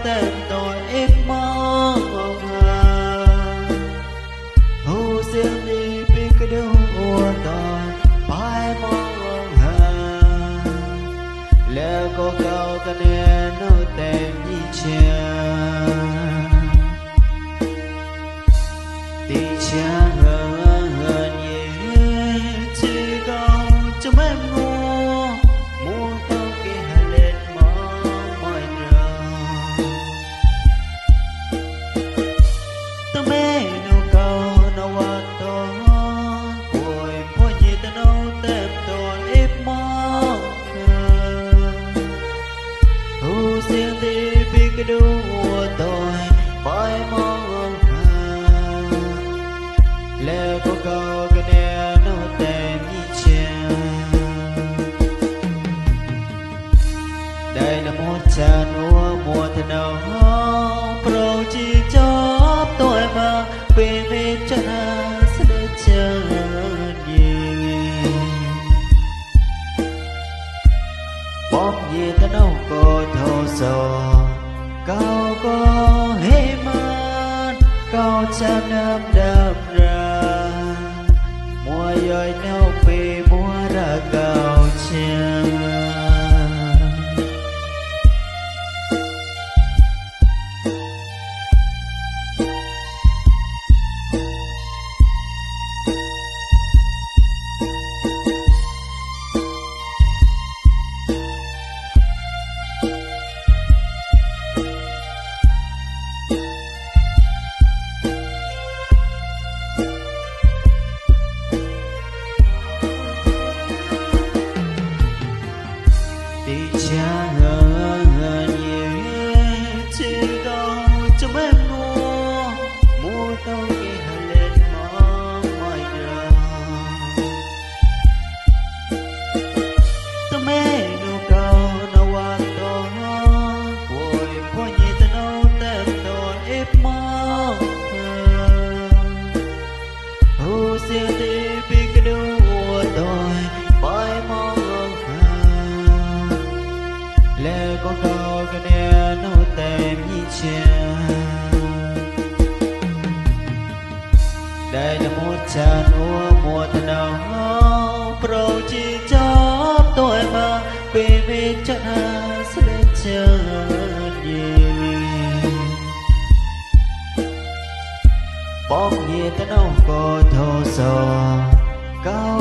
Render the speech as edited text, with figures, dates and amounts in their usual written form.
tên tôi ít mong hú riêng đi biết cái điều của tôi phải mong lẽ có cao cái nên nó tên như chia tình cha hơn gì chỉ cao cho em ngu muốn tao kia hay lên mong mọi người tao mê nụ cầu nó qua tôi buổi buổi gì tao nấu tem tôi ít mong hú riêng đi biết cái điều của tôi phải mong lẽ có câu cái nè nó tên như chia đây là một tràn úa mùa thân áo pro chỉ cho tôi mà vì biết cho nó sẽ đến chờ nhiều bom gì ta đâu có thâu sầu cao có hê man cao cha nam đam ra mùa dời nhau vì mùa ra cao cha cha hơn nhiều chỉ câu cho em ngu mua tao kia hay lên mong mọi người tao mê nụ cầu nó qua tôi buổi buổi gì tao nấu tem tôi ít mong hú riêng đi biết cái điều của tôi phải mong lẽ có câu cái nè nó tên như chia đây là một tràn úa mùa thân áo pro chỉ cho tôi mà vì biết cho nó sẽ đến chờ nhiều bom gì ta đâu có thô sầu cao